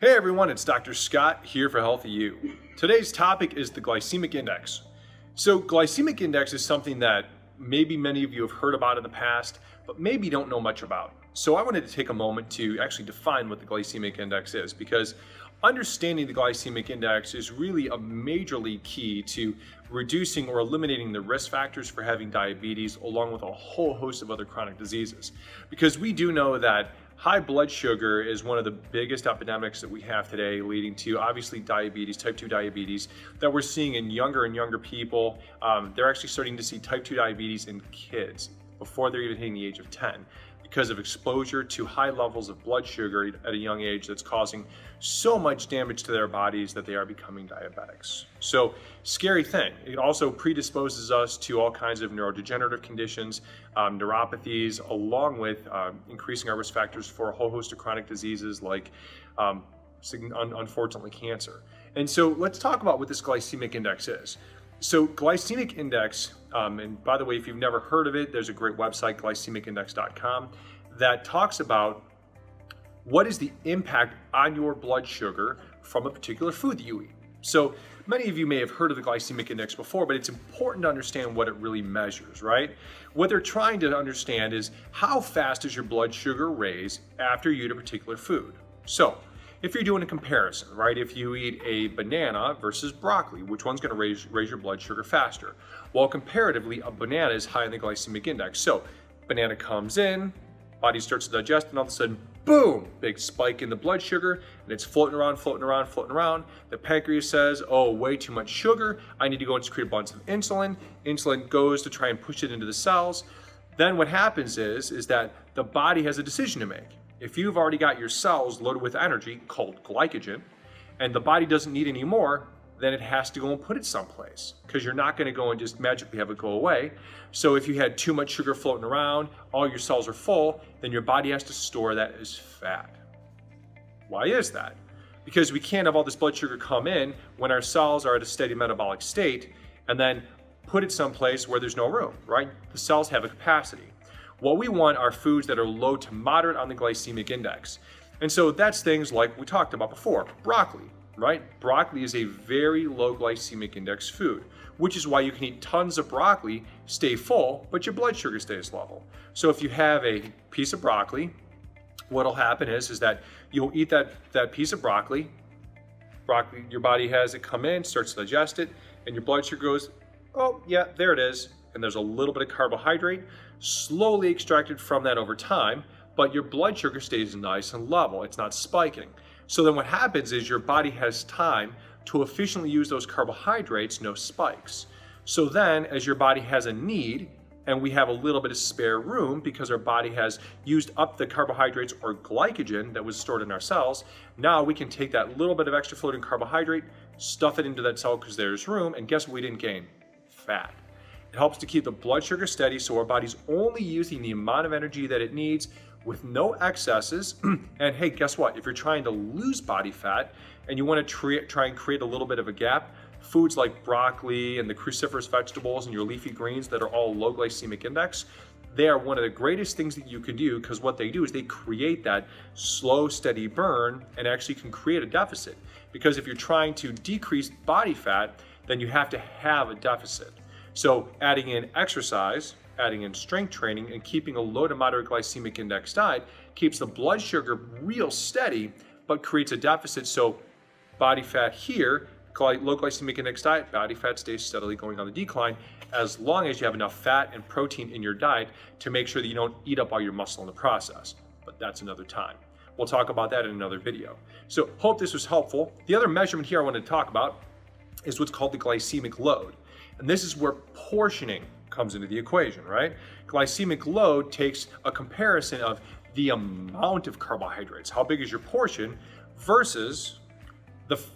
Hey everyone, it's Dr. Scott here for Healthy You. Today's topic is the glycemic index. So glycemic index is something that maybe many of you have heard about in the past, but maybe don't know much about. So I wanted to take a moment to actually define what the glycemic index is, because understanding the glycemic index is really a majorly key to reducing or eliminating the risk factors for having diabetes, along with a whole host of other chronic diseases. Because we do know that high blood sugar is one of the biggest epidemics that we have today, leading to obviously diabetes, type 2 diabetes, that we're seeing in younger and younger people. They're actually starting to see type 2 diabetes in kids before they're even hitting the age of 10 because of exposure to high levels of blood sugar at a young age that's causing so much damage to their bodies that they are becoming diabetics. So, scary thing. It also predisposes us to all kinds of neurodegenerative conditions, neuropathies, along with increasing our risk factors for a whole host of chronic diseases like, unfortunately, cancer. And so let's talk about what this glycemic index is. So glycemic index, and by the way, if you've never heard of it, there's a great website, glycemicindex.com, that talks about what is the impact on your blood sugar from a particular food that you eat. So many of you may have heard of the glycemic index before, but it's important to understand what it really measures, right? What they're trying to understand is how fast does your blood sugar raise after you eat a particular food. So if you're doing a comparison, right? If you eat a banana versus broccoli, which one's gonna raise your blood sugar faster? Well, comparatively, a banana is high in the glycemic index. So banana comes in, body starts to digest, and all of a sudden, boom, big spike in the blood sugar, and it's floating around. The pancreas says, oh, way too much sugar. I need to go and secrete a bunch of insulin. Insulin goes to try and push it into the cells. Then what happens is that the body has a decision to make. If you've already got your cells loaded with energy called glycogen, and the body doesn't need any more, then it has to go and put it someplace, because you're not going to go and just magically have it go away. So if you had too much sugar floating around, all your cells are full, then your body has to store that as fat. Why is that? Because we can't have all this blood sugar come in when our cells are at a steady metabolic state and then put it someplace where there's no room, right? The cells have a capacity. What we want are foods that are low to moderate on the glycemic index. And so that's things like we talked about before, broccoli, right? Broccoli is a very low glycemic index food, which is why you can eat tons of broccoli, stay full, but your blood sugar stays level. So if you have a piece of broccoli, what'll happen is that you'll eat that piece of broccoli, your body has it come in, starts to digest it, and your blood sugar goes, oh yeah, there it is. And there's a little bit of carbohydrate slowly extracted from that over time, but your blood sugar stays nice and level. It's not spiking. So then what happens is your body has time to efficiently use those carbohydrates, no spikes. So then as your body has a need, and we have a little bit of spare room because our body has used up the carbohydrates or glycogen that was stored in our cells, now we can take that little bit of extra floating carbohydrate, stuff it into that cell because there's room, and guess what we didn't gain? Fat. It helps to keep the blood sugar steady so our body's only using the amount of energy that it needs with no excesses. And hey, guess what? If you're trying to lose body fat and you want to try and create a little bit of a gap, foods like broccoli and the cruciferous vegetables and your leafy greens that are all low glycemic index, they are one of the greatest things that you can do, because what they do is they create that slow, steady burn and actually can create a deficit. Because if you're trying to decrease body fat, then you have to have a deficit. So adding in exercise, adding in strength training, and keeping a low to moderate glycemic index diet keeps the blood sugar real steady, but creates a deficit. So body fat here, low glycemic index diet, body fat stays steadily going on the decline, as long as you have enough fat and protein in your diet to make sure that you don't eat up all your muscle in the process. But that's another time. We'll talk about that in another video. So hope this was helpful. The other measurement here I want to talk about is what's called the glycemic load. And this is where portioning comes into the equation, right? Glycemic load takes a comparison of the amount of carbohydrates, how big is your portion, versus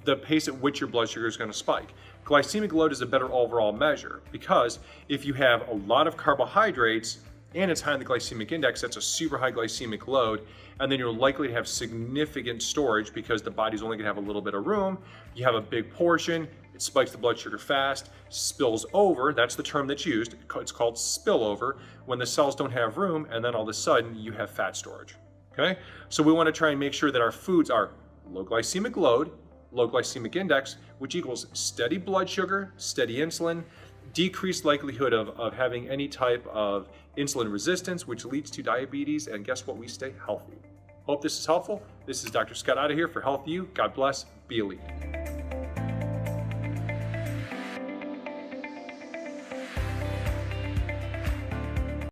the pace at which your blood sugar is going to spike. Glycemic load is a better overall measure, because if you have a lot of carbohydrates and it's high in the glycemic index, that's a super high glycemic load, and then you're likely to have significant storage because the body's only gonna have a little bit of room. You have a big portion, it spikes the blood sugar fast, spills over, that's the term that's used, it's called spillover, when the cells don't have room, and then all of a sudden you have fat storage, okay? So we wanna try and make sure that our foods are low glycemic load, low glycemic index, which equals steady blood sugar, steady insulin, decreased likelihood of having any type of insulin resistance, which leads to diabetes, and guess what? We stay healthy. Hope this is helpful. This is Dr. Scott out of here for Health U. God bless. Be elite.